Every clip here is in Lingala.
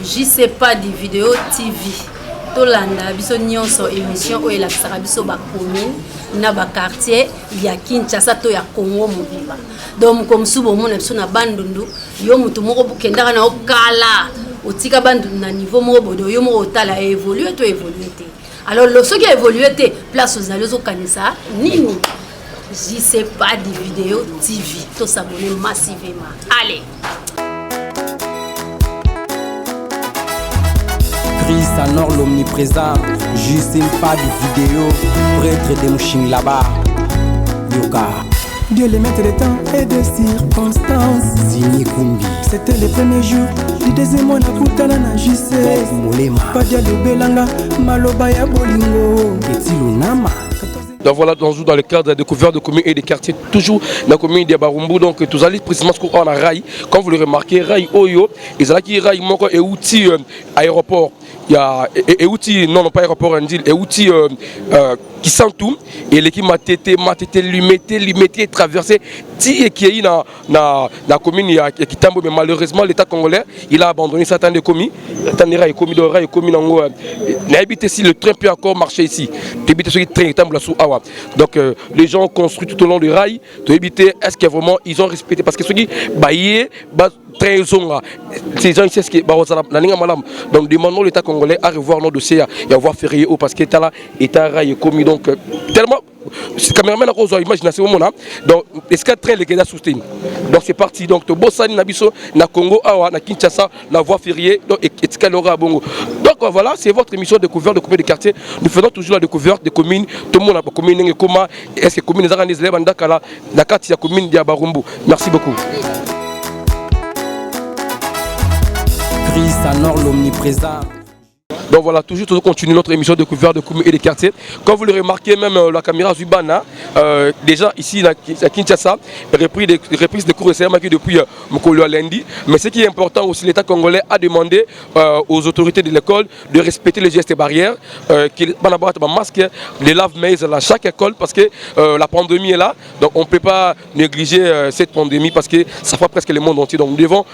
Je sais pas des vidéos TV. Tolanda biso nyonso émission o la biso ba commune na ba quartier ya Kinshasa to ya Congo Mobimba. Donc comme subo mona biso na bandundu yo mutu moko bukendaka na okala otika bandundu na niveau moko bodo yo moko tala évoluer to évoluer té. Alors le ce qui a évolué té place aux alliés au kanisa nini. Je sais pas des vidéos TV. To s'abonner massivement. Allez. Christ Anor l'omniprésent, je sais pas de vidéos, prêtre de Mouching là-bas, Yoga. Dieu les maître de temps et de circonstances. Zini Kumbi. C'était le premier jour, du deuxième mois na Koutana na JC. Pas de Belanga, Maloba ya Bolingo. Etilunama. Donc voilà, dans le cadre de découverte de communes et des quartiers, toujours dans la commune de Barumbu. Donc, tous allez précisément ce qu'on a Rai. Comme vous le remarquez, Rai Oyo, et là qui Rai Moko et outil aéroport. Il y a outil, non pas aéroport, et outil qui sent tout. Et l'équipe m'a tété, lui mettait, traversé. Et qui est dans la commune, il y a Kitambo, mais malheureusement, l'État congolais, il a abandonné certains des commis. Certains commis de Rai, commis dans n'habite si le train peut encore marcher ici. T'habites sur le train, Kitambo sous Awa. Donc les gens ont construit tout au long du rail. Tu éviter, est-ce que vraiment ils ont respecté? Parce que ceux qui baillent, très ces gens ici, donc demandons l'État congolais à revoir nos dossiers et à voir férié parce que l'État rail est commis. Donc tellement. C'est caméraman à cause de l'imagination au moment. Donc, est-ce qu'un train les gars soutient? Donc, c'est parti. Donc, le Bossani Nabiso, na Congo, Awa, na Kinshasa, la voie fériée, donc, et Bongo. Donc, voilà, c'est votre émission de découverte de communes de quartier. Nous faisons toujours la découverte des communes. Tout le monde a pas commune, comment est-ce que commune des Aranis, les Bandakala, la carte, il y a commune d'Abarumbu. Merci beaucoup. Christ Anor l'omniprésent. Donc voilà, toujours continue notre émission de découverte de communes et des quartiers. Comme vous le remarquez, même la caméra Zubana, déjà ici à Kinshasa, reprise des cours de CMAQ depuis Mokolo à lundi. Mais ce qui est important aussi, l'État congolais a demandé aux autorités de l'école de respecter les gestes barrières, qu'ils un masque, les lave-mains à chaque école parce que la pandémie est là. Donc on ne peut pas négliger cette pandémie parce que ça fait presque le monde entier. Donc nous devons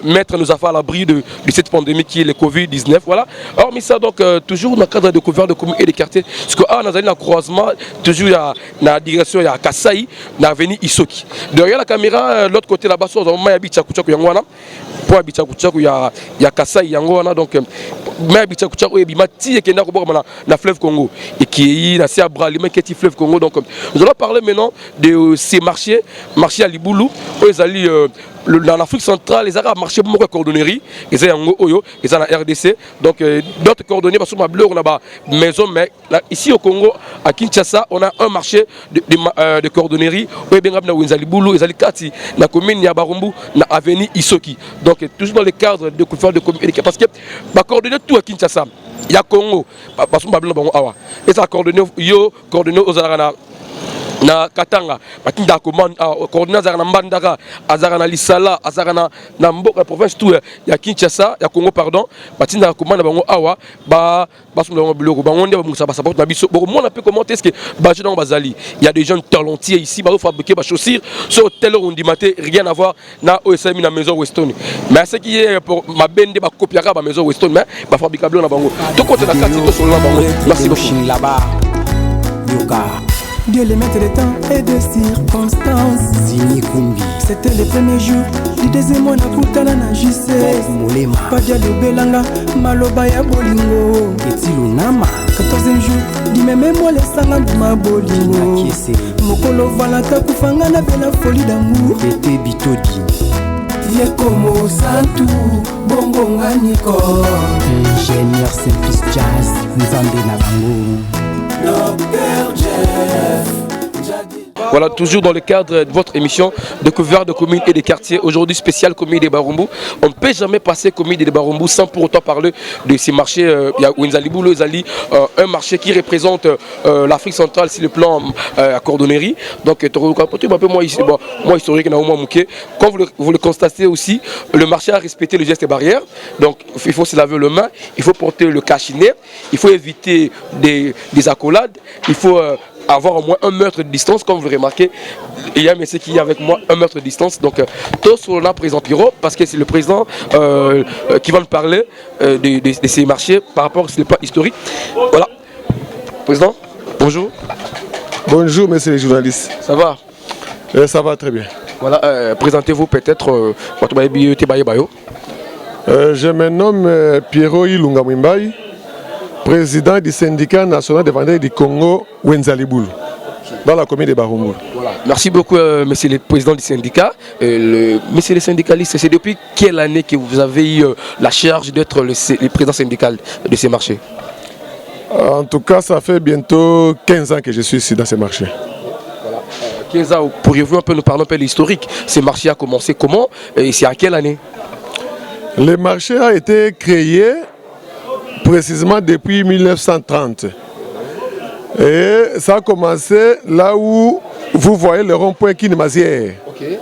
mettre nos affaires à l'abri de cette pandémie qui est le Covid-19. Voilà. Hormis ça, donc, toujours dans le cadre de découverte de communes et des quartiers, parce que nous avons un croisement, toujours dans la direction, il y a Kassai, dans l'avenue Isoki. Derrière la caméra, l'autre côté là-bas, nous avons un Bichakuchaku Yangwana. Pour Bichakuchaku, il y a Kassai Yangwana. Donc, Bichakuchaku et Bimati, qui est dans le fleuve Congo. Et qui est dans le Bralima, qui est le fleuve Congo. Donc, nous allons parler maintenant de ces marchés à Liboulou, où ils allaient. Dans l'Afrique centrale, les Arabes marchaient pour coordonnerie, ils ont Oyo, ils ont la RDC, donc d'autres coordonnées parce qu'on a bleu, on a une maison, mais là, ici au Congo, à Kinshasa, on a un marché de coordonnerie, où il y a Winzaliboulou, ils ont la commune de Barumbu, la avenue Isoki. Donc toujours dans le cadre de couverture de communication, parce que bah, coordonner tout à Kinshasa, il y a Congo, parce qu'on a bleu, et ça coordonné aux Arabes. Na Katanga, batinda commande coordinateur na Mbandaka, azarana Lisala, azarana na Mboka province tout ya Kinshasa, ya Congo pardon, batinda commande bango awa ba basumba biloko bango ndia ba musa support na biso. Bon moi on peut commenter est-ce que baje dans bazali, il y a des jeunes talentueux ici, ba fabriquer ba chaussures sur tel heure on dit matin rien à voir na OSM na maison Weston. Mais ce qui est pour ma bende ba copiera ba maison Weston mais ba fabricable na bango. Tout côté na quartier to solo na bango. Merci beaucoup là-bas. Yoga. Dieu les maître de temps et de circonstances. Zini Kumbi. C'était le premier jour, du deuxième mois na Koutana na JC. Pas de Belanga, Maloba ya Bolingo. Etilunama. 14e jour, du même mois les sangs de ma Bolingo. Mokolo Valata Koufanga na belle folie d'amour. Été Bitodi. Yekomo Santu, Bongo Nganiko. Ingénieur Simplice Jazz, Nzambe na Bango. Dr. Jeff. Voilà, toujours dans le cadre de votre émission Découverte de communes et des quartiers. Aujourd'hui, spécial commune des Barumbu. On ne peut jamais passer commune des Barumbu sans pour autant parler de ces marchés. Il y a Winzaliboulou, un marché qui représente l'Afrique centrale sur le plan à coordonnerie. Donc, moi historique, comme vous le constatez aussi, le marché a respecté les gestes barrières. Donc, il faut se laver les mains, il faut porter le cache-nez, il faut éviter des accolades, il faut avoir au moins 1 mètre de distance. Comme vous remarquez, il y a un monsieur qui est avec moi 1 mètre de distance. Donc, tous sont là, président Pierrot, parce que c'est le président qui va nous parler de ces marchés par rapport à ce pas historique. Voilà. Président, bonjour. Bonjour, messieurs les journalistes. Ça va? Ça va très bien. Voilà, présentez-vous peut-être. Je me nomme Pierrot Ilunga Mwimbai, président du syndicat national des vendeurs du Congo, Wenzaliboul, dans la commune de Barumboul. Voilà. Merci beaucoup, monsieur le président du syndicat. Monsieur le syndicaliste, c'est depuis quelle année que vous avez eu la charge d'être le président syndical de ces marchés? En tout cas, ça fait bientôt 15 ans que je suis ici dans ces marchés. Voilà. 15 ans, pourriez-vous un peu nous parler un peu de l'historique? Ces marchés a commencé comment et c'est à quelle année? Le marché a été créé précisément depuis 1930. Et ça a commencé là où vous voyez le rond-point Kinemazière. Okay.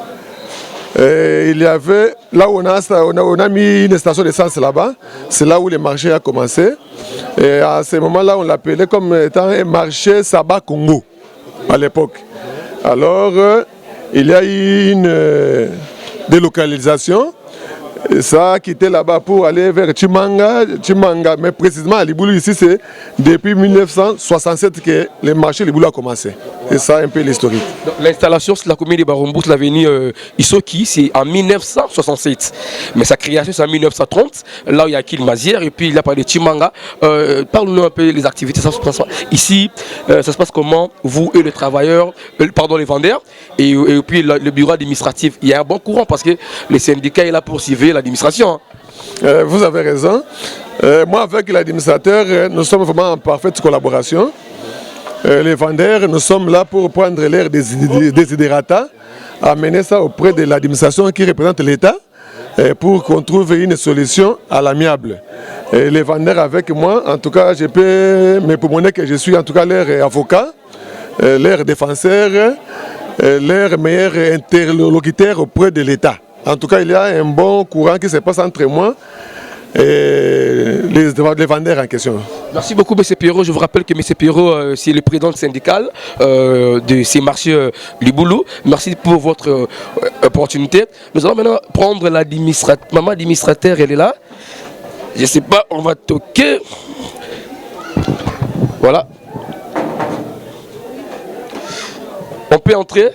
Il y avait, là où on a mis une station d'essence là-bas, c'est là où le marché a commencé. Et à ce moment-là, on l'appelait comme étant un marché Saba Congo à l'époque. Alors, il y a eu une délocalisation. Et ça a quitté là-bas pour aller vers Chimanga, mais précisément à Liboulou, ici, c'est depuis 1967 que le marché Liboulou a commencé. Et ça, un peu l'historique. L'installation sur la commune de Barumboul, l'avenue Isoki, c'est en 1967. Mais sa création, c'est en 1930, là où il y a Kilmazière, et puis il a parlé de Chimanga. Parle-nous un peu des activités. Ça se passe ici, ça se passe comment, vous et les travailleurs, les vendeurs, et puis le bureau administratif. Il y a un bon courant parce que les syndicats est là pour suivre l'administration. Vous avez raison. Moi, avec l'administrateur, nous sommes vraiment en parfaite collaboration. Les vendeurs, nous sommes là pour prendre l'air des désiderata, amener ça auprès de l'administration qui représente l'État pour qu'on trouve une solution à l'amiable. Les vendeurs avec moi, en tout cas, je peux me prouver que je suis en tout cas leur avocat, leur défenseur, leur meilleur interlocuteur auprès de l'État. En tout cas, il y a un bon courant qui se passe entre moi et les vendeurs en question. Merci beaucoup, M. Pierrot. Je vous rappelle que M. Pierrot, c'est le président syndical de ces marchés Liboulou. Merci pour votre opportunité. Nous allons maintenant prendre l'administrateur. Maman administrateur, elle est là. Je ne sais pas, on va toquer. Voilà. On peut entrer?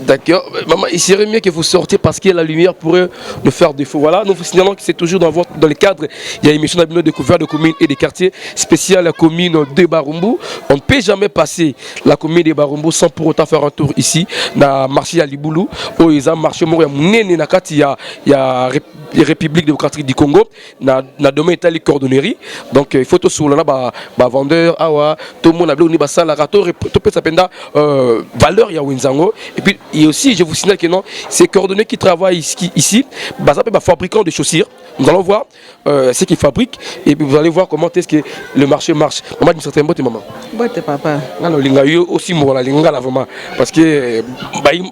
D'accord. Maman, il serait mieux que vous sortiez parce que la lumière pourrait nous faire défaut. Voilà, nous vous signalons que c'est toujours dans le cadre, il y a une émission de découverte de communes et des quartiers spécial la commune de Barumboul. On ne peut jamais passer la commune de Barumboul sans pour autant faire un tour ici, dans le marché à Liboulou, où ils ont marché, il y a la République démocratique du Congo, dans le domaine de la cordonnerie. Donc, il faut tout sur là, vendeur, tout le monde a besoin de ça, la rato, tout peut s'appeler valeur, il y a Winzango. Et puis, et aussi, je vous signale que non, ces coordonnées qui travaillent ici, ça peut fabricant de chaussures. Nous allons voir ce qu'ils fabriquent et puis vous allez voir comment est-ce que le marché marche. Maman dit certaines bottes, maman. Bottes, papa. Non, aussi moi la linga là vraiment parce que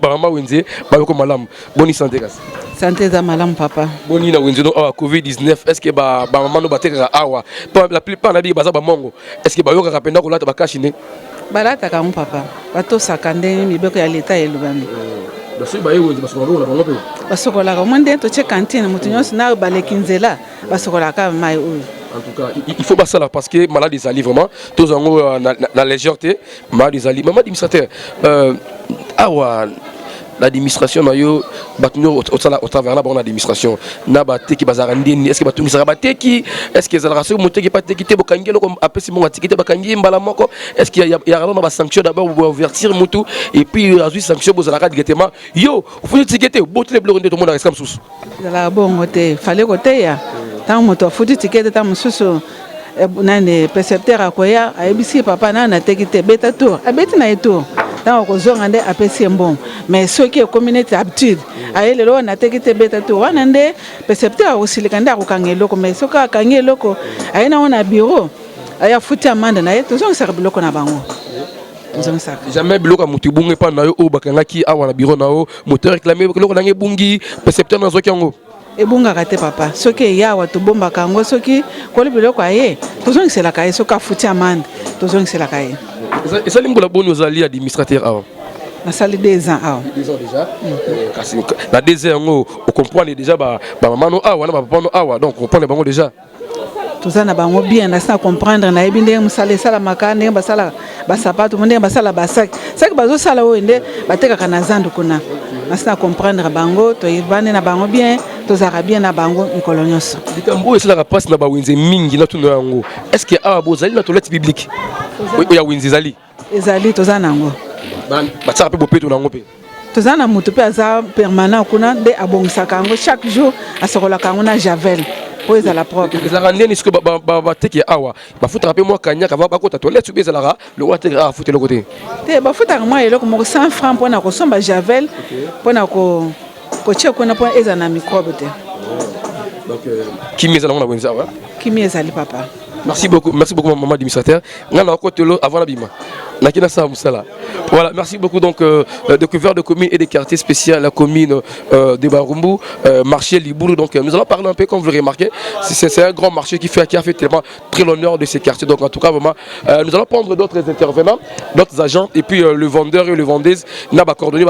maman Wenze, comme madame, bonne santé. Santé za malam papa. Bonne na Wenze no Covid-19. Est-ce que maman no bateka awa? La plupart na bi baza ba mongo. Est-ce que ba yoka kapenda ko lata bakashine? Balata ka papa. Bato sakande mibeko ya leta elubami. Basokola ka monde to che cantine mutu nyonso na balekinzela basokola ka mai oyo. En tout cas, il faut pas ça là parce que malade des alliés vraiment tous en la légèreté, malade des alliés. Maman administrateur l'administration na yo batino au travers là bon administration na baté qui bazarandini est-ce que batuni sera baté qui est-ce que zalaka so moté qui pas te bokangi loko apesi mon atikité bakangi mbala moko est-ce qu'il y a vraiment ba sanction d'abord pour avertir mutu et puis azui sanction bozalaka directement yo faut tikité boté le blonde tout le monde reste comme sous la bon côté fallait côté ya tant moto faut tikité tant mususu nane percepteur akoya abisi papa na tekité beta tour abeti na tour tant kozonga nde apesi bon mais ceux qui communauté habitude ayele lo na tekité beta tour wana nde percepteur osilikanda kokangelo ko mais soka kangelo ko ayena on a bureau aya futi amanda na yeto zonga sa biloko na bango jamais biloko mutu bungi pa na yo o bakangaki awa na bureau na o moteur réclamer biloko na ngebungi percepteur na zoki yango ebunga kate papa soki yawa to bomba kango soki koli biloko aye tozongisela kaye soka futi amanda tozongisela kaye. Et ça limbola bonne aux alliés administrateurs. Na sali 2 ans awa. 2 ans déjà. Kasi na 2 ans on comprend déjà ba maman no awa na ba papa no awa donc on comprend bango déjà. Toza na bango bien na sa comprendre na yebi ndenge musala sala makane basala basapato ndenge basala basak. Ça que bazo sala o ende batekaka na zandu kuna. Na sa comprendre bango to yibane na bango bien tozaka bien na bango mikolo nyonso. Likambo esala passe na ba wenze mingi na tuno yango. Est-ce que awa bozali na toilette publique? Oya wenze zali. Ezali toza nango. Batsaka pe bopeto nango pe. Toza na mutu pe aza permanent kuna nde abongisaka yango chaque jour asokolaka yango na javel po ezala propre. Ezalaka ndeni siko bateki awa bafutaka pe mwa kanyaka bakota toilette soki ezalaka lokwa teke awa fute eloko te. Te bafutaka mwa eloko moko 100 francs mpona kosomba javel mpona kotia kuna mpo ezala na microbe te. Donc kimi ezala ngo na wenze awa. Kimi ezali papa. Merci beaucoup maman administrateur. Ngana okotelo avant la bima. Nakina sa musala. Voilà, merci beaucoup donc découvert de communes et des quartiers spéciaux, la commune de Barumbu, marché Liboulou. Donc nous allons parler un peu comme vous le remarquez, c'est un grand marché qui a fait tellement très l'honneur de ces quartiers. Donc en tout cas vraiment, nous allons prendre d'autres intervenants, d'autres agents et puis le vendeur et le vendeuse n'a pas coordonné.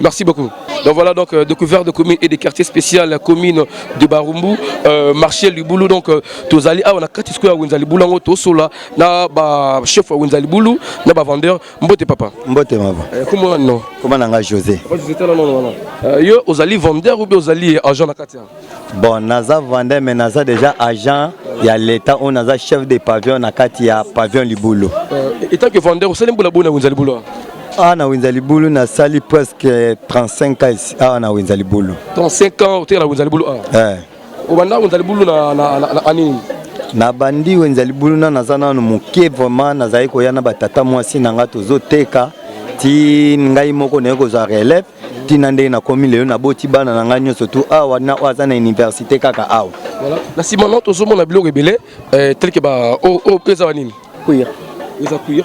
Merci beaucoup. Donc voilà donc découvert de communes et des quartiers spéciaux, la commune de Barumbu, marché Liboulou. Donc tous allez on a katisco à Winzali Boulango, Tosola, na ba chef à Winzali Boulou, na ba vendeur. Mbote papa. Mbote mama. Comment non? Comment nanga José? Non. Yo aux alliés vendeurs ou bien aux alliés agents na katia? Bon, naza vendeur mais naza déjà agent. Il y a l'État, on a chef de pavillon na katia pavillon Liboulou. Et tant que vendeur, vous savez mboula bona Winzali Boulou? Ah na Winzali Boulou na sali presque 35 ans ici. Ah na Winzali Boulou. 35 ans au la Winzali Boulou. Au banda Winzali Boulou na anini? Na bandi Winzali Boulou na nazana no moke vraiment nazai ko yana batata mwasi nanga tozoteka ti ngai moko na ko za relève ti nande na komi leo na boti bana na nganyo surtout awa na waza na université kaka awa. Voilà. Na simano tozomo na bilo rebele tel que ba o pesa wanini? Kuya.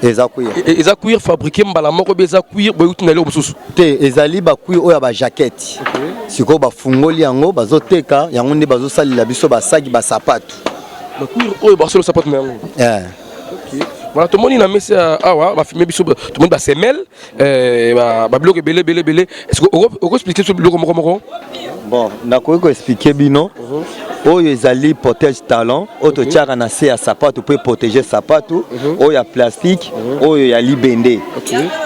Eza cuir fabriqué mbala moko beza cuir boy utina leo mususu. Te ezali ba cuir oya ba jaquette. Siko ba fungoli yango bazoteka yango nde bazosalila biso ba saki ba sapato. Le cuir oyo basolo sapato na yango. OK. Voilà tout le monde na messe awa ba filmer biso tout le monde ba semelle ba bloc belé. Est-ce que on expliquer sur bloc moko? Bon, na ko expliquer bino. Oyo ezali protège talon, auto tiara na se ya sapato pour protéger sapato, oyo ya plastique, oyo ya libende.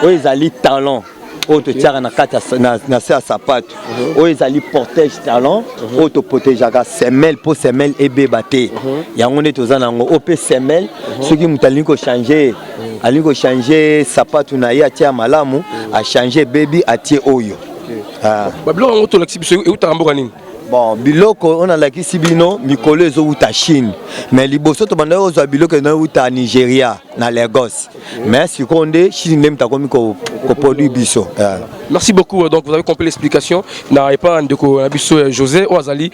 Oyo ezali talon, auto tiara na kata na se ya sapato. Oyo ezali protège talon, auto protégeaka semelle pour semelle ebeba te. Yango ne tozana ngo op semelle, soki mutali ko changer, ali ko changer sapato na ya tia malamu, a changer baby a tie oyo. Ah. Ba bilo ngo to l'exhibition e utamboka nini? Bon, biloko on a la kisibino mikolo ezo uta Chine mais liboso to banda ozo biloko na uta Nigeria na Lagos mais sikonde Chine nem ta komi ko produit biso. Merci beaucoup donc vous avez compris l'explication na pas ndeko biso José Oazali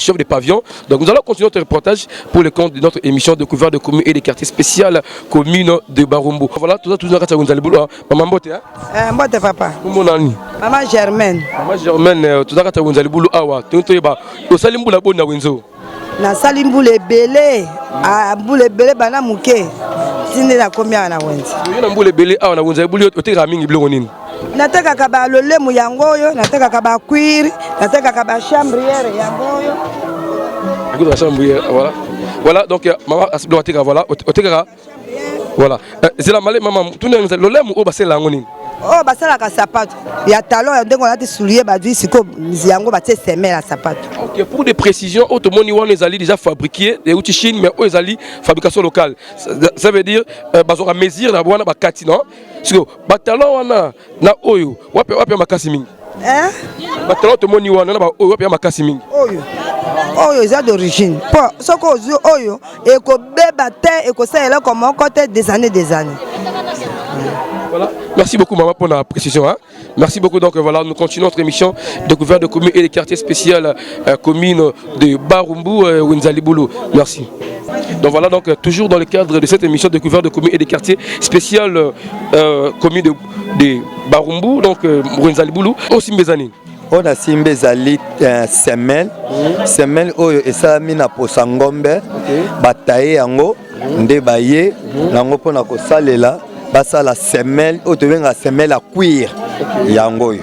chef de pavillon. Donc nous allons continuer notre reportage pour le compte de notre émission découvert de communes et des quartiers spéciaux commune de Barumbu. Voilà tout ça na Nzali Boulou maman Mbote hein. Mbote papa. Comment nani? Maman Germaine. Maman Germaine tout ça Nzali Boulou awa. Ba to salimbula bona wenzo na salimbule belé a mbule belé bana muke tinde na komia na wenzo yo na mbule belé awa na wenzo buli oteka mingi biloko nini nateka ka ba lolemu yango yo nateka ka ba cuir nateka ka ba chambrière yango yo ngou la chambrière voilà donc maman asiblo oteka voilà c'est la malé maman tuna lolemu o basela ngo nini oh basala ka sapato ya talon ya ndengo nati soulier badui siko yango batie semelle à sapato. OK pour des précisions automoni wana ezali déjà fabriqué des outils Chine mais o ezali fabrication locale ça veut dire bazora mesure na wana bakati non siko batalon wana na oyo wapi makasi mingi batalon automoni wana na ba oyo wapi makasi mingi oyo eza d'origine po soko ozu oyo ekobeba te ekosala comme côté des années. Voilà. Merci beaucoup maman pour la précision. Hein? Merci beaucoup. Donc voilà, nous continuons notre émission découverte de communes et des quartiers spéciaux communes de Barumbu et Winzali Boulou. Merci. Donc voilà, donc toujours dans le cadre de cette émission découverte de communes et des quartiers spéciaux communes de Barumbu, donc Winzali Boulou, aussi Mbezani. On a simbezali semelle oyo esalami na posangombe bataye yango nde baye nango pona kosalela basa la semelle o to benga semelle à cuir yango yo.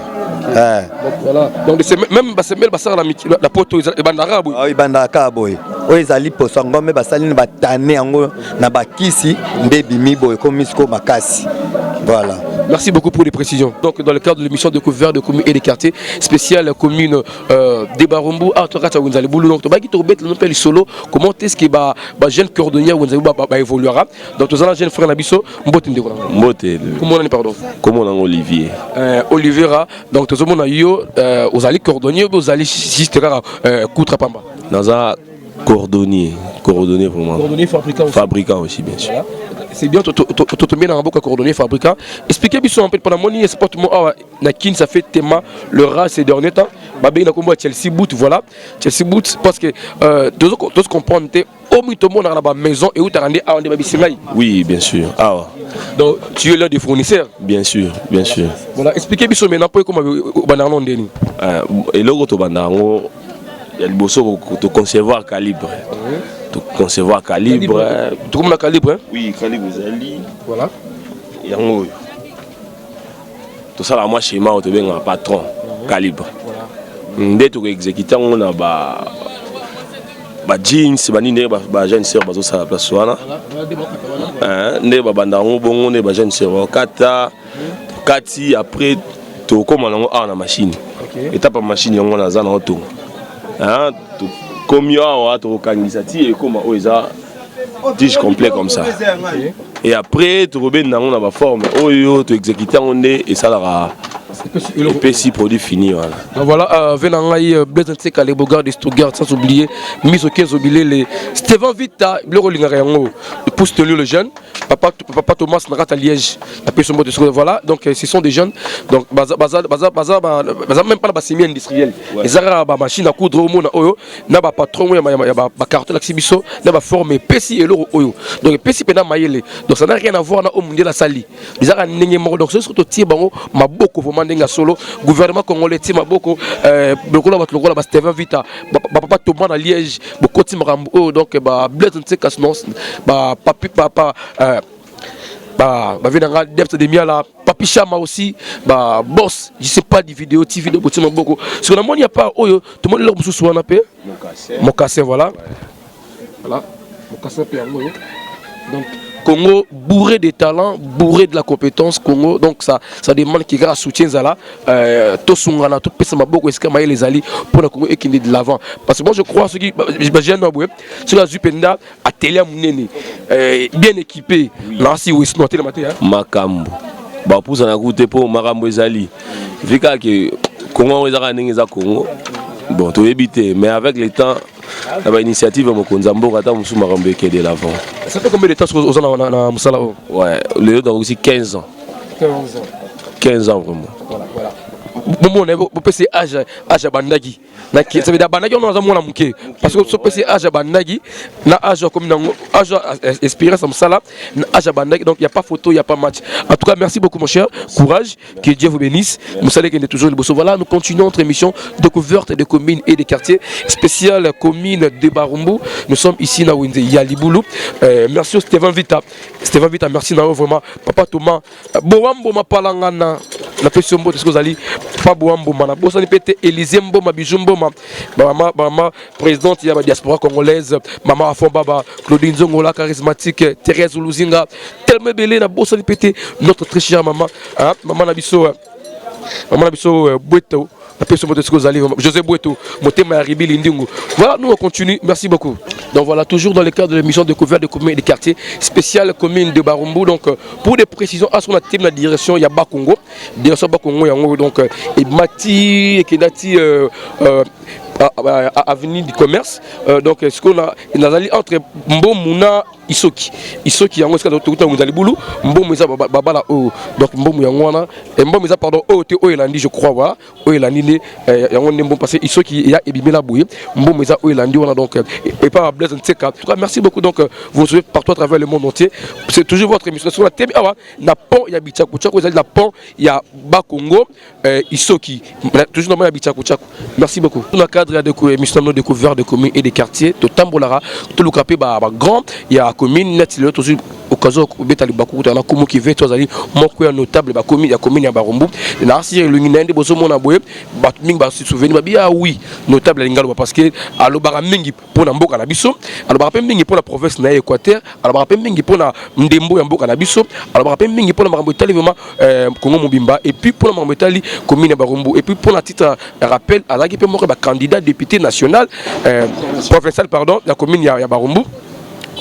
Voilà. Donc même basemel basara la poto e bandara boy. Ah bandaka boy. O ezali poso ngombe basali na batane yango na bakisi nde bimi boy comme misko makasi. Voilà. Merci beaucoup pour les précisions. Donc dans le cadre de l'émission de couvert de communes et des quartiers spécial commune de Barumbu à Tokata Wunzali Boulou donc to baki to bet le nom solo comment est-ce que ba jeune cordonnier Wunzali ba évoluera. Donc tous les jeunes frères Nabiso Mbote ndeko. Mbote. Comment on est pardon? Comment on Olivier. Olivera donc tous les monde yo aux ali cordonnier aux ali juste Koutra Pamba. Naza cordonnier vraiment. Cordonnier fabricant aussi. Fabricant aussi bien sûr. Voilà. C'est bien, tu mets dans un beau coordonné fabricant. Expliquez bien un peu pendant mon sport na kin ça fait thème le rat ces derniers temps. Babé na combat Chelsea boot voilà. Chelsea boot parce que deux comprendre au milieu tout le monde dans la maison et où tu as rendu à un baby sinai. Oui, bien sûr. Ah. Donc tu es l'un des fournisseurs. Bien sûr, bien sûr. Voilà, expliquez bien maintenant pour comment banano ndeni. Et logo to banano il y a le bosso de concevoir calibre. De concevoir calibre. Tout comme la calibre. Oui, calibre Zali. Voilà. Yango. Tout ça là moi chez moi on te bien un patron calibre. Voilà. Dès que exécuter on a ba jeans banine ba jeune sœur bazo ça place wana. Ne ba bandango bongo ne ba jeune sœur kata kati après to comme on a na machine. Étape à machine yango na za na auto. Hein, comme il y a et comme ça tige complet comme ça et après tu remets dans la forme tu exécuter on est et ça là le PC produit fini voilà. Donc voilà venangai Blaise Nseka les Bogards de Stuttgart sans oublier mise au 15 oublier les Stéphane Vita le rolinga yango le pousse le jeune papa Thomas Narata Liège la personne de voilà donc ce sont des jeunes donc baza même pas la semi industrielle ils ont ba machine à coudre au monde oyo na ba patron ya ba carton l'exhibition na ba forme PC et le oyo donc PC pena mayele donc ça n'a rien à voir na au mondial la sali ils ont nenge moko donc c'est surtout tie bango maboko vraiment ndenga solo gouvernement congolais tie maboko beaucoup la batlo ba Stéphane Vita papa Thomas na Liège beaucoup ti makambo donc ba Blaise Nseka ba papa venanga depth de miala papi chama aussi boss je sais pas des vidéos TV de botima beaucoup sur la il y a pas oyo tout le monde leur sous wana pe mokassin voilà voilà mokassin pe yango donc Congo bourré de talent, bourré de la compétence Congo donc ça demande qu'il y ait un soutien là tout sungana tout pesa maboko esika les alliés pour la Congo et qui de l'avant parce que moi je crois ceux qui j'imagine sur la Zupenda atelier munene bien équipé là si oui noté le matin makambo ba pousa na goûter pour makambo ezali vika que Congo ezaka ndenge za Congo bon to éviter mais avec le temps la initiative Mokonzambo ata musu makambo qui de l'avant. Ça fait combien de temps aux na na musala ouais le temps aussi 15 ans 15 ans vraiment voilà bon on peut c'est âge bandagi na qui ça veut dire bandagi on a mona muke parce que so c'est âge bandagi na âge comme na âge expérience musala na âge bandagi donc il y a pas photo il y a pas match en tout cas merci beaucoup mon cher courage que Dieu vous bénisse musala qui est toujours le bosso voilà nous continuons notre émission découverte des communes et des quartiers spécial commune de Barumbu nous sommes ici na Wenze Yaliboulou merci au Stéphane Vita merci na vraiment papa Thomas boambo mapalangana na question mbo ce que vous allez pas boambo mana bosani pété Élysée Mboma Bijumbo maman présidente de la diaspora congolaise maman Afon Baba Claudine Zongola charismatique Thérèse Luzinga tellement belle na bosani pété notre très chère maman maman Nabiso Boueto la personne de ce que vous allez José Boueto Motema Aribi Lindingu voilà nous on continue merci beaucoup donc voilà toujours dans le cadre de l'émission de couvert de communes et des quartiers spécial commune de Barumbu donc pour des précisions à son thème la direction il y a Bakongo direction Bakongo yango donc et Mati et Kedati avenue du commerce donc ce qu'on a entre Mbomuna Isoki yango ska to nguzali bulu mbomu za babala o donc mbomu yango wana mbomu za pardon o te o elandi je crois voilà o elandi ne yango ne mbom passé Isoki ya ebimela bouye mbomu za o elandi wana donc et pas Blaise Nseka en tout cas merci beaucoup donc vous suivez partout à travers le monde entier c'est toujours votre émission sur la thème awa na pont ya Bichaku Chaku ezali na pont ya Bakongo Isoki toujours dans ya Bichaku Chaku merci beaucoup dans le cadre de émission de découverte de communes et des quartiers to tambolara to lukape ba grand il y a commune net toujours occasion beta libaku ta na kumu ki veto azali moko ya notable ba commune ya commune ya Barumbu na si lungi nende bozo mona boye ba mingi ba se souvenir ba bia oui notable lingalo parce que alobaka mingi pona mboka na biso alobaka pe mingi pona province na Équateur alobaka pe mingi pona ndembo ya mboka na biso alobaka pe mingi pona makambo etali vraiment Congo Mobimba et puis pona makambo etali commune ya Barumbu et puis pona titre rappel alaki pe moko ba candidat député national provincial pardon la commune ya Barumbu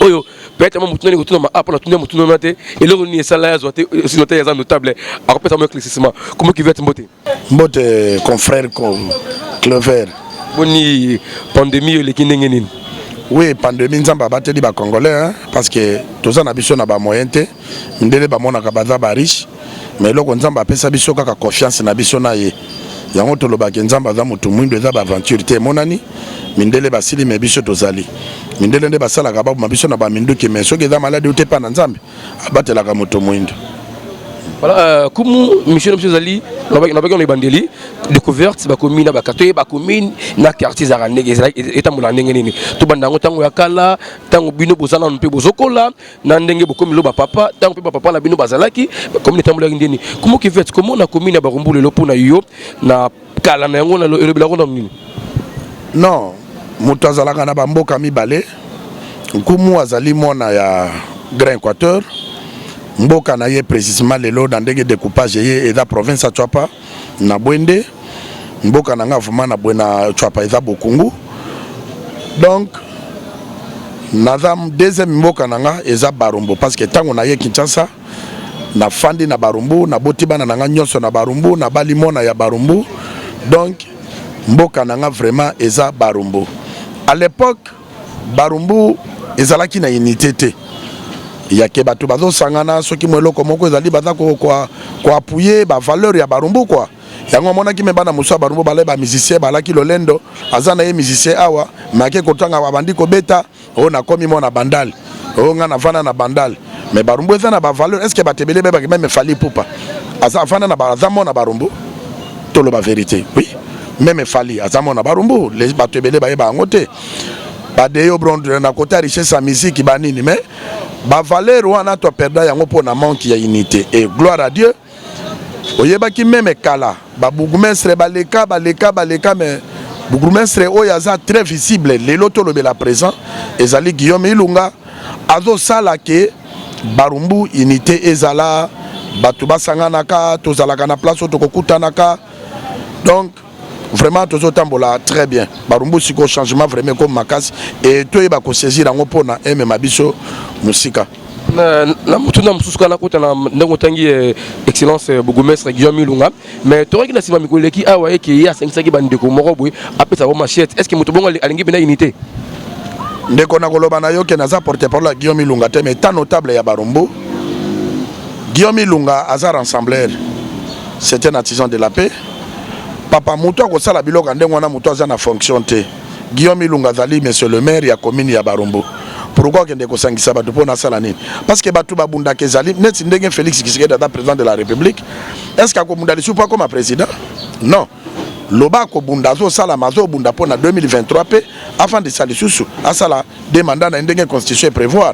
oyo peut-être moi mutunani kutuna ma apona tunia mutunana te et le ni sala ya zote si noté ya notable a repéter mon éclaircissement comment qui va être mbote confrère comme Clover boni pandémie le kinengeni oui pandémie nzamba bateli ba congolais hein parce que toza na biso na ba moyen te ndele ba mona ka baza ba riche mais loko nzamba pesa biso kaka confiance na biso na ye yango tolobaki nzamba za mutu mwindo eza ba aventure te monani mindele basili me biso tozali mindele nde basala ka ba biso na ba minduki mais soki eza malade uté pa na nzambe abatela ka mutu mwindo. Voilà, comme monsieur Zali, on a bandeli découverte ba commune ba katoye ba commune na quartier Zarandege eta mulande ngeni to bandango tango ya kala tango bino bozana mpe bozokola na ndenge bokomi lo ba papa tango pe ba papa na bino bazalaki commune tambola ngeni comment qui fait comment na commune ba Barumbu lelo pona yo na kala na yango na lo elobela ko na nini non mutu azalaka na ba mboka mibale nkumu azali mona ya Grand Équateur mboka na ye précisément lelo dans ndenge découpage ye eza province ya Chwapa na Bwende mboka na nga vraiment na Bwena Chwapa eza Bokungu donc nazam deuxième mboka na nga eza Barumbu parce que tango na ye Kinshasa na fandi na Barumbu na botibana na nga nyonso na Barumbu na balimona ya Barumbu donc mboka na nga vraiment eza Barumbu à l'époque Barumbu ezalaki na unité te ya ke bato bazo sangana soki mweloko moko ezali baza ko appuyer ba valeur ya Barumbu quoi yango mona ki membana muso Barumbu bale ba musicien balaki lolendo azana ye musicien awa make kotanga babandi ko beta o na komi mona bandal o nga na vana na bandal mais Barumbu ezana ba valeur est-ce que batebele be ba même fali pupa aza vana na bazamo na Barumbu tolo ba vérité oui même fali azamo na Barumbu les batebele ba yeba ngote ba deyo brond na côté richesse sa musique banini mais ba valeur wana to perda yango pona manque ya unité et gloire à Dieu oyeba ki même kala ba bourgmestre baleka mais bourgmestre oyaza très visible les loto le la présent ezali Guillaume Ilunga azo sala ke Barumbu unité ezala batu basangana ka tozalaka na place to kokutanaka donc vraiment toujours tambola très bien Barumbu siko changement vraiment comme makasi et to yeba ko saisir yango pona eme mabiso musika na mutuna mususuka na kota na ndongo tangi excellence bourgmestre Guillaume Ilunga mais toraki na sima mikoleki awa eki ya 5 ki bandeko moko boy apesa ba machette est-ce que mutu bongo alingi bina unité ndeko na koloba na yo ke naza porte-parole Guillaume Ilunga te mais tant notable ya Barumbu Guillaume Ilunga aza rassembleur c'était un artisan de la paix papa mutu akosala biloko ndenge wana mutu aza na fonction te Guillaume Ilunga zali monsieur le maire ya commune ya Barumbu pourquoi kende kosangisa bato pona sala nini parce que bato babunda kezali neti ndenge Félix Tshisekedi da président de la République est-ce que akobunda lisusu pas comme président non loba akobunda zo sala mazo bunda pona 2023 pe avant de sala lisusu asala des mandats na ndenge constitution prévoir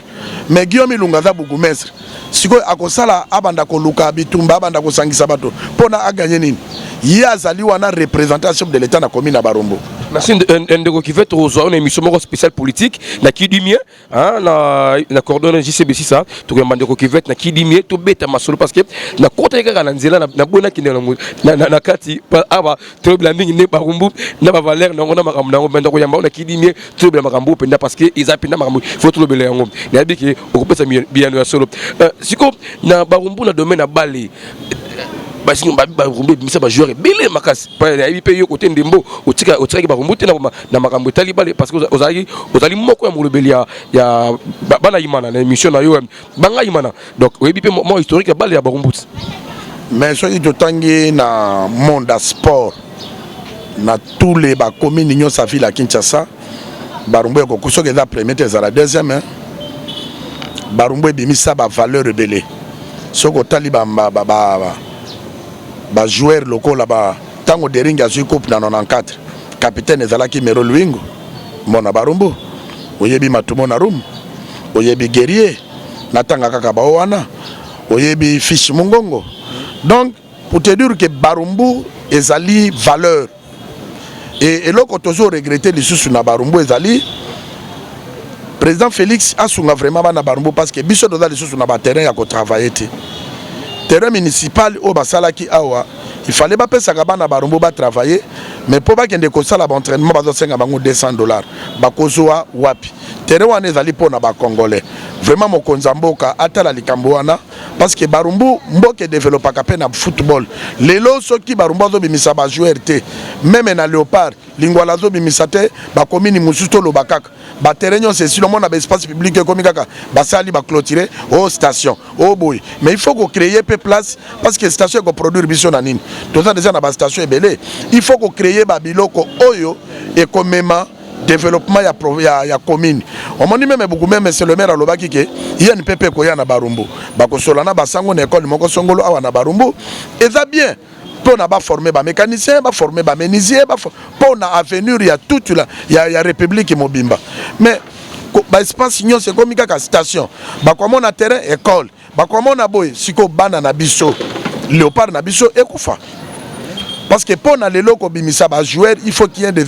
mais Guillaume Ilunga za bourgmestre siko akosala abanda koluka bitumba abanda kosangisa bato pona aganye nini ye azali wana représentation de l'état na commune ya Barumbu. Merci ndeko qui fait rejoindre une émission spéciale politique na Kidimie hein na coordonné JCB6 ça to ke mandeko qui fait na Kidimie to beta masolo parce que na kota yeka na nzela na bona kinela na kati aba to bla mingi ne Barumbu na ba valeur na ngona makambo na ngomba ndako yamba na Kidimie to bla makambo penda parce que ils apenda makambo faut to bela yango na biki okupesa biano ya solo siko na Barumbu na domaine na bali basi Barumbu bimisa ba joueur belé makasi pa na ibi pe yo côté ndembo otika ki Barumbu te na makambo etali bale parce que ozali moko ya molobeli ya bana imana na émission na yo banga imana donc oyebi pe mo historique ya bale ya Barumbu mais soki totangi na monde sport na tous les ba communes nyonso sa ville à Kinshasa Barumbu ko kusoke za premier te za la deuxième hein Barumbu bimisa ba valeur belé soko tali ba joueur local là-bas tango de ring azui coupe na 94 capitaine ezalaki Mero Luingo mona Barumbu oyebi matumo na room oyebi guerrier natanga kaka bawana oyebi fiche mongongo. Donc pour te dire que Barumbu ezali valeur et loko toujours regretter les sous na Barumbu ezali président Félix a sunga vraiment bana Barumbu parce que biso doza les sous na ba terrain ya ko travailler te terrain municipal au basalaki awa il fallait pas penser que bana Barumbu ba travailler mais pour ba kende ko sala ba entraînement ba zo senga bango $200 ba kozoa wapi terrain wana ezali pona ba congolais vraiment mokonza mboka atala likambo wana parce que Barumbu mboke développa ka na football lelo soki Barumbu zo bimisa ba joueur te même na Léopard lingwala zo bimisa te ba commune musuto lo bakaka ba terrain c'est si le monde a espace public comme kaka ba sali ba clôturer au station au boy mais il faut qu'on créer peu place parce que station ko produire biso na nini to ça déjà na ba station ebele il faut qu'on créer ba biloko oyo et comme même développement ya commune on m'a dit même beaucoup même c'est le maire à l'obaki que il y a une pepe ko ya na Barumbu ba ko solana ba sango na école moko songolo awa na Barumbu et ça bien pour na ba former ba mécanicien ba former ba menuisier ba pour na avenir il y a toute la il y a république mobimba mais ba espace union c'est comme ka station ba comme on a terrain école ba comme on a boy siko bana na biso Léopard na biso ekufa. Parce que pour les locaux bimisa ba joueur il faut qu'il y ait des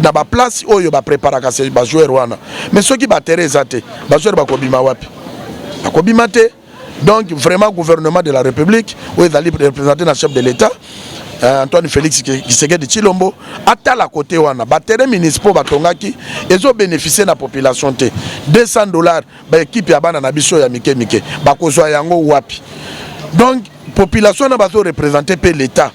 dans ba place où yo ba préparer ka ba joueur wana mais ceux qui ba tereza te ba joueur ba ko bima wapi ba ko bima te donc vraiment gouvernement de la République où ils allaient représenter le chef de l'État Antoine Félix Tshisekedi Tshilombo atala côté wana ba terrain municipal ba tongaki ezo bénéficier na population te $200 ba équipe ya bana na biso ya mike mike ba kozwa yango wapi donc population na ba zo représenter pe l'État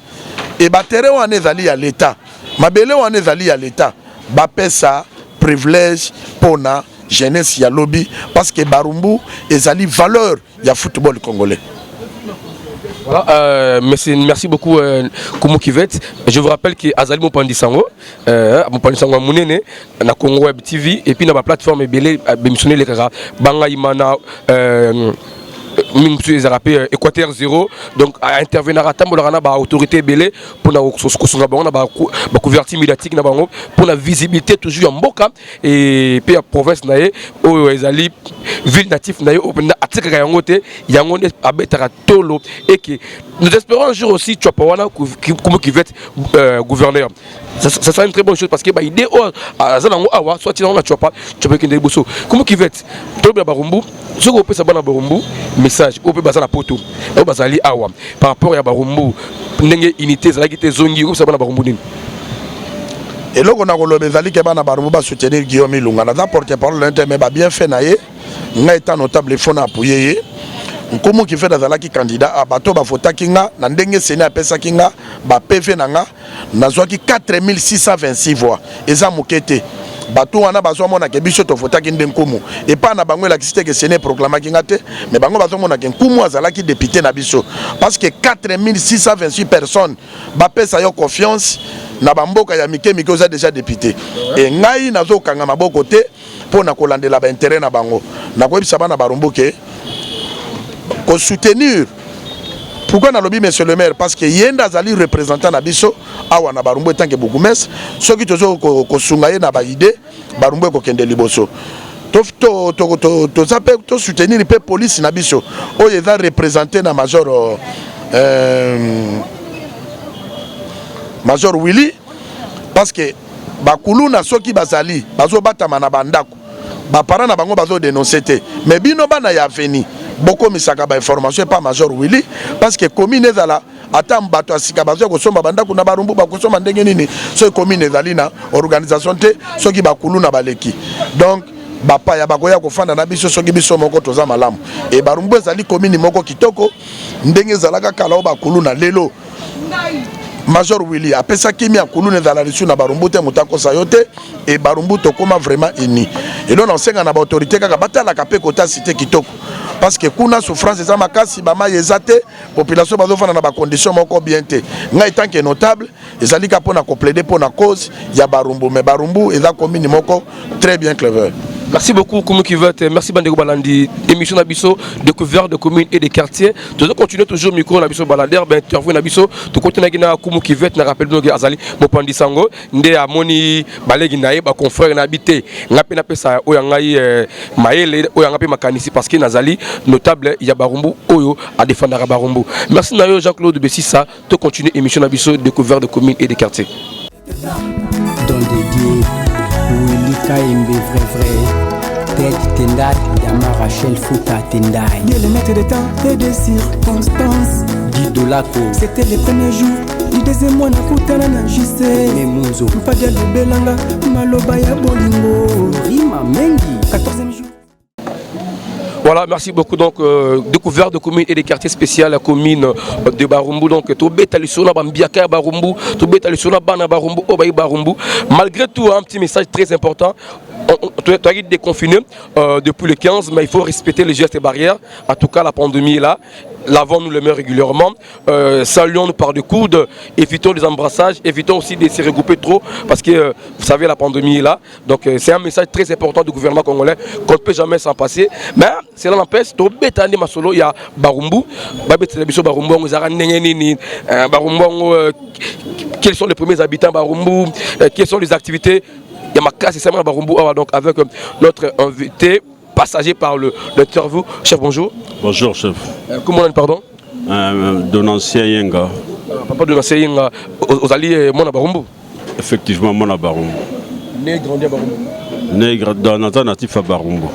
et battere wana ezali ya l'État mabele wana ezali ya l'État ba pesa privilège pona jeunesse ya lobby parce que Barumbu ezali valeur ya football congolais. Voilà, merci beaucoup Kumu Kivet. Je vous rappelle que Azali Mopandisango, Mopandisango Mounene, na Congo Web TV et puis na plateforme ebele bémissionné les kaka banga imana Mingsu Ezarapé Équateur 0 donc à intervenir à Tambolana ba autorité belé pour na kosunga bango na ba couverture médiatique na bango pour la visibilité toujours en Mboka et puis à province naé o ezali ville native naé na atika yango te yango ne abetara tolo et que nous espérons un jour aussi tu vas wana comme qui va être gouverneur. Ça sera une très bonne chose parce que bah idée à zanango awa soit tu n'as pas tu peux kende bosso comme qui va être tobe Barumbu ce qu'on peut savoir na Barumbu message on peut baser la poto on bazali awa par rapport à Barumbu ndenge unité za ki te zongi ko savoir na Barumbu nini et là on a kolobé zali ke bana Barumbu ba soutenir Guillaume Ilunga na porter parole l'inter mais ba bien fait naé nga état notable fona appuyer Nkomo qui fait d'azalaki candidat à bateau bafota kinga na ndenge sena pesa kinga ba PV nanga nazwaki 4626 voix eza mokete bateau wana bazwa mona ke biso to fota kinde nkomo et pas na bango la kisite que sena proclama kinga te mais bango bazwa mona ke nkomo azalaki député na biso parce que 4628 personnes ba pesa yo confiance na bamboka ya mike mike oza déjà député et ngai nazo kanga maboko te pona kolandela ba intérêt na bango na ko ebisa bana Barumbu ke ko soutenir. Pourquoi na lobby monsieur le maire parce que yenda zali représentant na biso awa na Barumbu tant que bougumès ceux qui tozo ko sungaye na ba idée Barumbu ko kende liboso to zape to soutenir pe police na biso o yeza représenter na major Willy parce que bakulu na soki bazali bazo batama na bandako ba parents na bango bazo dénoncer te mais bino bana ya veni beaucoup misaka ba information pas major Willy parce que commune ezala atam bato asika bazo ko somba bandako na Barumbu ba ko somba ndenge nini so commune ezali na organisation te soki bakulu na baleki donc bapa ya bakoya ko fanda na biso soki biso moko toza malamu et Barumbu ezali commune moko kitoko ndenge ezalaka kala bakulu na lelo Major Willy apesa kimi akulu ne zala risu na Barumbu te mutako sayote et Barumbu tokoma vraiment uni et donc on senga na ba autorité kaka batala ka pe kota cité kitoko parce que kuna souffrance za makasi ba ma yezate population bazo fana na ba condition moko bien te ngai tant que notable ezalika pona ko plaider pona cause ya Barumbu mais Barumbu eza commune moko très bien clever. Merci beaucoup, Koumou Kivet. Merci, Bandego Balandi. Émission Nabiso, découverte de communes et des quartiers. Nous allons continuer toujours au micro Nabiso Balader. Interview Nabiso. Tout continuer à Koumou Kivet. Nous rappelons que Azali, Mopandi Sango. Ndé Amoni Balegi Nae, ba confrère n'habité. N'apé n'apé ça, Oyangaï Maël, Oyangape Makanisi, parce que Nazali, notable, Yabarumbu, Oyo, à défendre Rabarumbu. Merci Nayo Jean-Claude Bessissa. Tout continuer émission Nabiso, découverte de communes et des quartiers. Don dédié, Willy Kaimbe, vrai. Tête Tendai, Yama Rachel Fouta Tendai. Dieu le maître des temps et des circonstances. Guido Laco. C'était les premiers jours. Du deuxième mois, na Koutana na Jissé. Memunzo. Mpadia de Belanga, Maloba ya Bolingo. Rima Mengi. 14e jour. Voilà, merci beaucoup. Donc, découverte de communes et des quartiers spéciaux, la commune de Barumbu. Donc, tout bête à l'issona Bambiaka Barumbu, tout bête à l'issona Bana Barumbu, Obaï Barumbu. Malgré tout, un petit message très important. Tu as été déconfiné depuis le 15, mais il faut respecter les gestes et barrières. En tout cas, la pandémie est là. Lavons-nous les mains régulièrement. Saluons-nous par des coudes. Évitons les embrassages. Évitons aussi de se regrouper trop. Parce que, vous savez, la pandémie est là. Donc, c'est un message très important du gouvernement congolais qu'on ne peut jamais s'en passer. Mais, cela n'empêche, il y a Barumbu. Quels sont les premiers habitants Barumbu? Quelles sont les activités? Il y a ma classe ici à Barumbu, donc avec notre invité, passager par l'interview. Chef, bonjour. Bonjour, chef. Comment on dit, pardon? Donancien Yenga. Papa Donancien Yenga, aux alliés, mon Barumbu. Effectivement, mon Barumbu. Né, grandi à Barumbu. Né, dans un natif à Barumbu.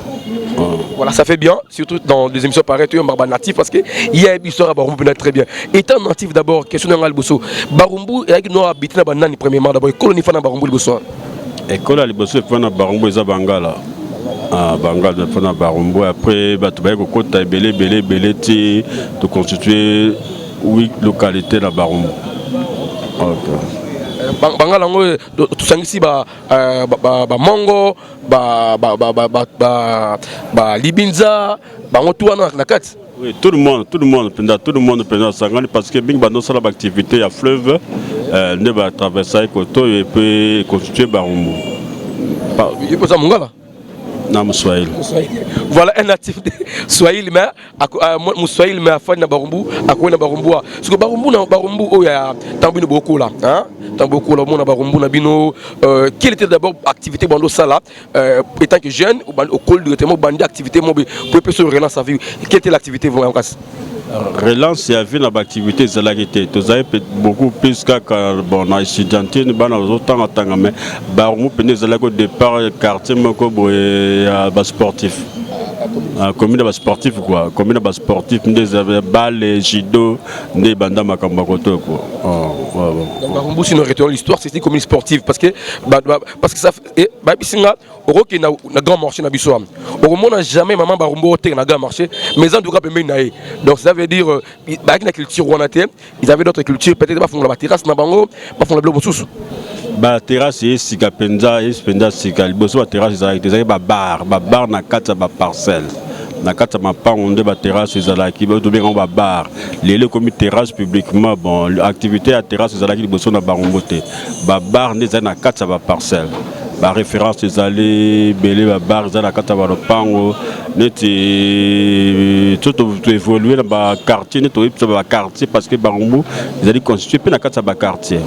Voilà, ça fait bien, surtout dans des émissions pareilles, tu es un natif parce qu'il y a une histoire à Barumbu très bien. Étant natif d'abord, question de Bosso. Barumbu, il y a une habité dans Banani premièrement, d'abord, colonie fan à Barumbu Bosso. École à Liboso, il y a Barumbu et Bangala. Bangala, il y a Barumbu. Après, il y a Kota, Belé, tu constituer 8 localités à Barumbu. Bangala, tout ça ici, Mango, Libinza, Bangotuana, Nakat. Oui, tout le monde parce que Bing Bando sur l'activité à fleuve, ne va traverser Koto et peut constituer Barumbu. Il peut ça Mongala? Non, Swahili. Voilà un natif de Swahili, mais Swahili, mais à Fana Barumbu, à quoi Barumbu? Parce que Barumbu, il y a tant beaucoup là. Tant beaucoup là, mon Barumbu, Nabino. Quelle était d'abord l'activité Bando Sala, étant que jeune, au col de Témo, Bandi activité, pour se relancer sa vie. Quelle était l'activité vous en cas? Relance et vie dans l'activité de la guité. Vous avez beaucoup plus qu'à bon étudiantine, ban aux autant attendre mais Barumbu penait au départ quartier Moko sportif. Commune de sportif quoi, commune de sportif des balles, judo, des bandes makambakoto quoi. Barumbu si nous retenons l'histoire, c'était commune sportive parce que ça bah bisinga oroki na grand marché na biso. Au monde n'a jamais maman Barumbu té na grand marché, mais en tout cas peut naé. Donc ça veut dire bah la culture rwanaté, ils avaient d'autres cultures, peut-être pas font la terrasse na bango, pas font la bloc sous. Ba terrasse et sika penza et penza sika liboso terrasse ils ba bar na kata ba parcelle na kata ma pa onde ba terrasse ezalaki ba to bien ba bar les comme terrasse publiquement bon l'activité à terrasse ezalaki liboso na Barumbu te ba bar neza na kata ba parcelle ba référence ezali belé ba bar za na kata ba lopango neti tout évoluer dans ba quartier neto ba quartier parce que Barumbu ezali constitué pe na kata ba quartier.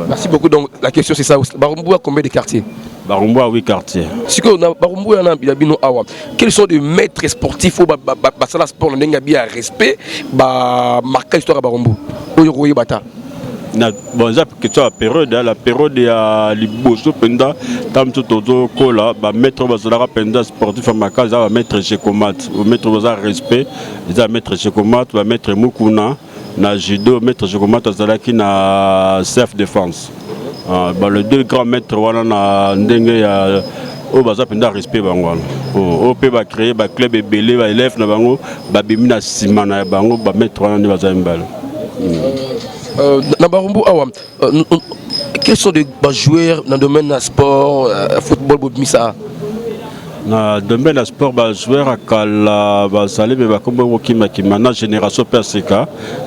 Merci beaucoup. Donc la question c'est ça, Barumbu a combien de quartiers? Barumbu a 8 quartiers. Si Barumbu a bino awa. Quels sont les maîtres sportifs ou basala sport n'enga bien respect ba marquer histoire à Barumbu? Oyo bata. Bon, la période à Liboso Penda, tam tout kola, ba maître basalara Penda sportif à Maka, va mettre Chekomat, va mettre bazar respect, va mettre Chekomat, va mettre Mukuna, na judo, mettre Chekomat azalaki na self défense. Les deux grands maîtres wana na ndenge ya o baza Penda respect bango. O pe ba créer ba club ebelé ba élève na bango, ba bimi na sima na bango, ba maître wana ni baza mbala. Dans Barumbu, quels sont les joueurs dans le domaine du sport, football, Missa? Na domaine de sport, joueur à Kala, Bazali, mais comme Wokima qui maintenant génération PSK,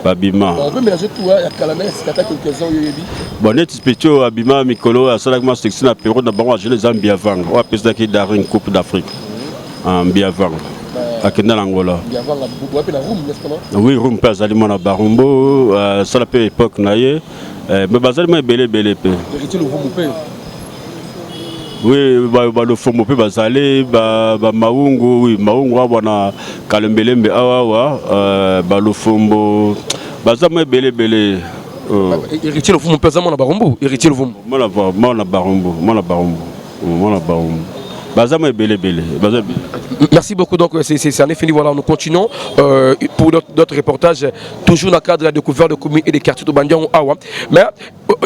Babima. On peut mélanger tout, il y a Kalana, c'est quelques-uns, bon, net spéciaux, Abima, Mikolo, à Salagma, section à Pérou, d'abord, je les aime bien vendre. On a pensé qu'il y a une Coupe d'Afrique. Bien vendre. À Kenda Angola. Oui, Roum, Bazali, mon Barumbo, ça la paix époque, naïe. Mais Bazali, moi, belé. Oui, le fomo pe bazale ba maungu oui maungu abana kalembelembe awa le fombo bazama belé héritier le fomo pesa mona barumbu héritier le fomo mona barumbu bazama belé merci beaucoup. Donc c'est en effet fini. Voilà, nous continuons pour d'autres reportages toujours dans le cadre de la découverte de communes et des quartiers de Bandian Awa. Mais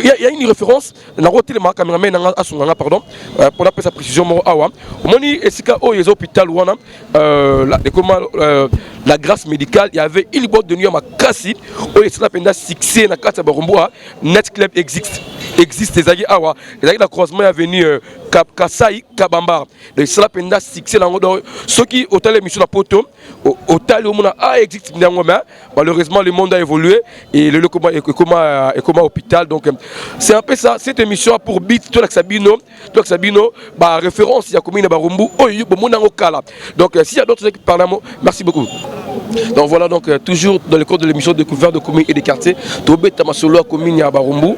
il y a une référence dans le téléma caméraman à son pardon pour la précision Awa. Moni esika o les hôpital wana la grâce médicale il y avait il boîte de nuit à Makasi o esika penda succès na kata Barumboa net club existe les alliés Awa les la croisement est venu Kasai Kabamba les sala penda succès là ceux qui au tel émission la poto au tel au monde existe malheureusement le monde a évolué et le comment hôpital. Donc c'est un peu ça cette émission pour bit toi Sabino bah référence il y a commune Barumbu donc s'il y a d'autres qui parlent merci beaucoup. Donc voilà, donc toujours dans le cadre de l'émission découverte de communes et des quartiers Tobé Tamasolo à commune à Barumbu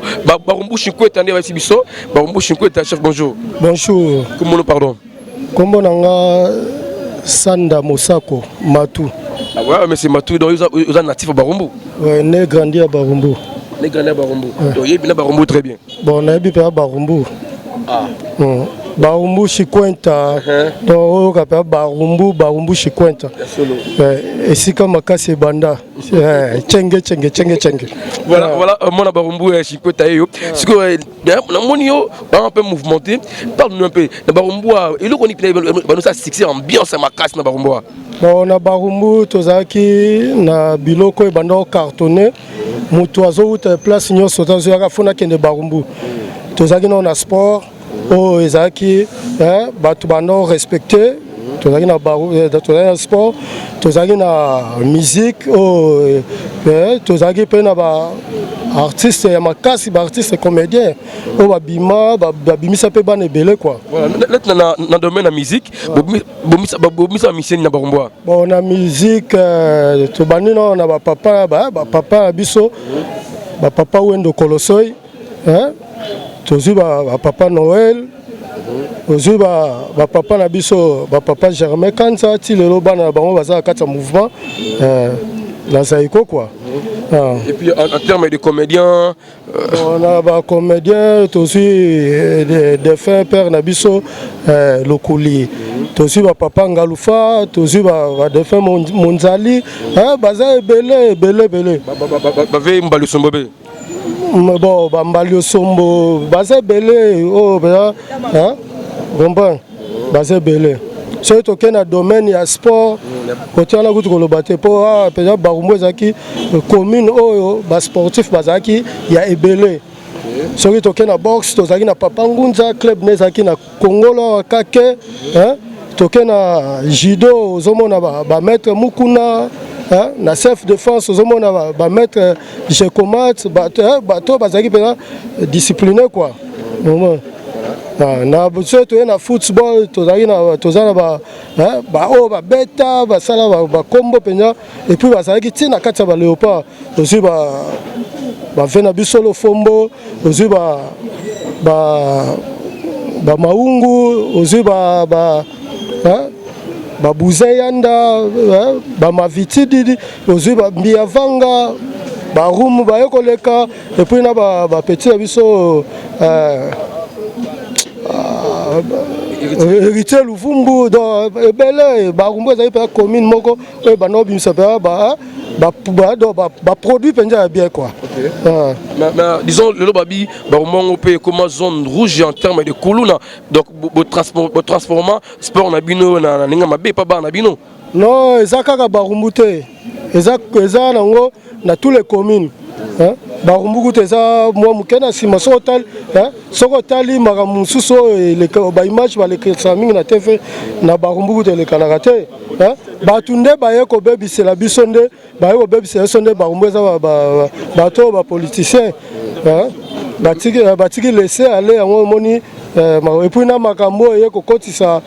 Chinko est andé ici biso Barumbu Chinko est chef. Bonjour. Comment nous pardon Comment nanga Sanda Mosako Matou. Ah ouais, mais c'est Matou, donc ils sont natifs à Barumbu. Ouais, né grandi à Barumbu. Donc il est bien à Barumbu très bien. Bon, on a bien à Barumbu. Ah. Barumbu Chikwenta. Donc on a Barumbu Chikwenta. Et si comme Makasi Banda. Tchenge. Voilà, mon Barumbu Chikwenta. Ce que Monio un peu mouvementé. Parle-nous un peu. Barumbu, il nous connaît ça succès ambiance à Makasi na Barumbu. Bon, na Barumbu tozaki na biloko ebanda cartonné. Mutu azoute place nyonso tozaka fona kende Barumbu. Tozaki na sport. Oh, ezaki bato bano respecté tozaki na sport tozaki na musique tozaki pe na ba artiste ya makasi ba artiste comédien o babimisa pe bana ebele quoi. Voilà, na domaine la musique bomisa miseni na Barumbu. Bon na musique tobani na ba papa biso ba papa Wendo Kolosoi tozu ba papa Noël tozu ba papa na biso ba papa Germain Kanza ti lelo bana bango baza kata mouvement la saiko quoi. Et puis en termes de comédiens on a ba comédiens tozu des frères père na biso lokuli tozu ba papa Ngalufa tozu ba des frères Monzali baza belé ba ve mbali sombobe. Bon, Bambalio Sombo, Bazé Belé, oh, Bazé Belé. C'est au Kenya domaine, il y a sport, côté on a goûté le bâté pour peut-être Barumbu Zaki, commune, oh, sportif Bazaki, il y a Ebele. C'est au Kenya boxe, Tozaki na Papangunza, club Nezaki na Congolo, Kake, Tokena Jido, Zomona, Maître Mukuna. Na self défense aux hommes va mettre je comate bateau bazaki pena discipliné quoi na besoin to na football tozana ba beta ba sala ba combo pena et puis bazaki tina kata ba léopard aussi ba vena bisolo fombo aussi ba maungu aussi ba Babuzayanda, Bamavitidi, Ozu Biavanga, Barum, Bayokoleka, et puis na petit abisso héritier Luvumbu, Bele, Barumbo, commune Moko, Banobi, produit bien quoi. Mais disons le lobabi, on peut comme zone rouge en termes de Koulouna, donc transformant sport na bino na ninga mabe pas ba na bino. Non, ezakaka Barumbute. eza nango na tous les communes Barumbuku teza moi mukena sima soko tali makambo mosusu ba image balekisa mingi na TV na Barumbuku telekanaka te bato nde baye kobebisela biso nde baye kobebisela biso nde Barumbu eza bato bapoliticien batiki laisser aller yango omoni epuis na makambo eye kokotisa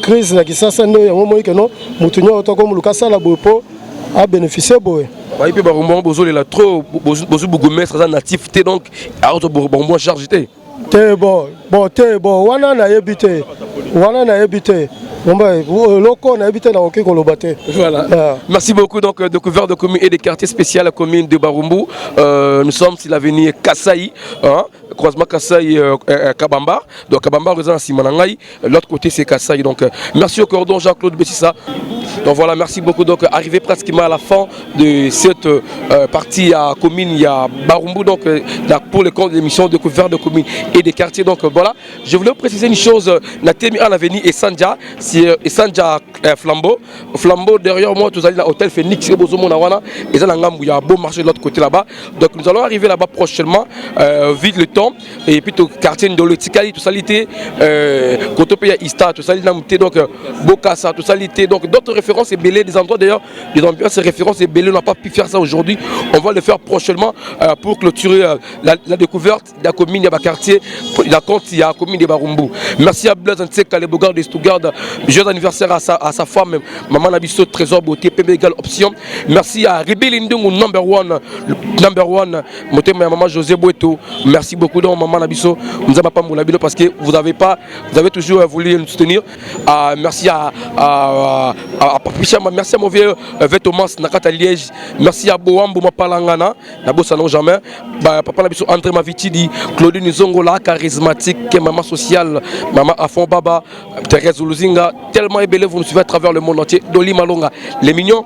crise na Kisasa nde yango omoni keno motu nyonso tokomoluka asala boye mpo abénéficie boye et puis Barumbu bozo les la trop bozo bourgmestre natif te donc alors Barumbu charge te bon wana na yebite Voilà. Merci beaucoup donc de couvert de commune et des quartiers spéciaux à la commune de Barumbu. Nous sommes sur l'avenue Kassaï, croisement Kassaï Kabamba. Donc Kabamba rejoint Simanangaï, l'autre côté c'est Kassaï. Donc merci au cordon Jean-Claude Bessissa. Donc voilà, merci beaucoup. Donc arrivé pratiquement à la fin de cette partie à commune, il y a Barumbu donc pour le compte de l'émission de couvert de commune et des quartiers. Donc voilà, je voulais préciser une chose, la TMI à l'avenue Essandja. Essandja Flambeau derrière moi, tout à l'heure, hôtel Phoenix, et il y a un beau marché de l'autre côté là-bas. Donc nous allons arriver là-bas prochainement, vite le temps, et puis tout quartier de l'Etikali, tout ça l'été, Kotopia Ista, tout ça l'été, donc Bokassa, tout ça l'été, donc d'autres références et belées, des endroits d'ailleurs, des ambiances et références et belées, on n'a pas pu faire ça aujourd'hui, on va le faire prochainement pour clôturer la découverte de la commune, de la quartier, la compte, il y a la commune de Barumbu. Merci à Blaise Ntseka, les Bogards de Stuttgart. Joyeux anniversaire à sa femme, Maman Nabiso, Trésor Beauté, PB égale option. Merci à Rebel Ndungu, number one, Maman José Boueto. Merci beaucoup, donc, Maman Nabiso. Nous n'avons pas moulabilo parce que vous avez toujours voulu nous soutenir. Merci à Papicha, merci à mon vieux Thomas Nakata Liège. Merci à Boambo Mapalangana, Nabo Sanon jamais. Papa Nabiso, André Mavitidi, Claudine Zongola, charismatique, maman sociale, Maman Afon Baba, Thérèse Louzinga, tellement ébélé, vous nous suivez à travers le monde entier. Doli Malonga, les mignons.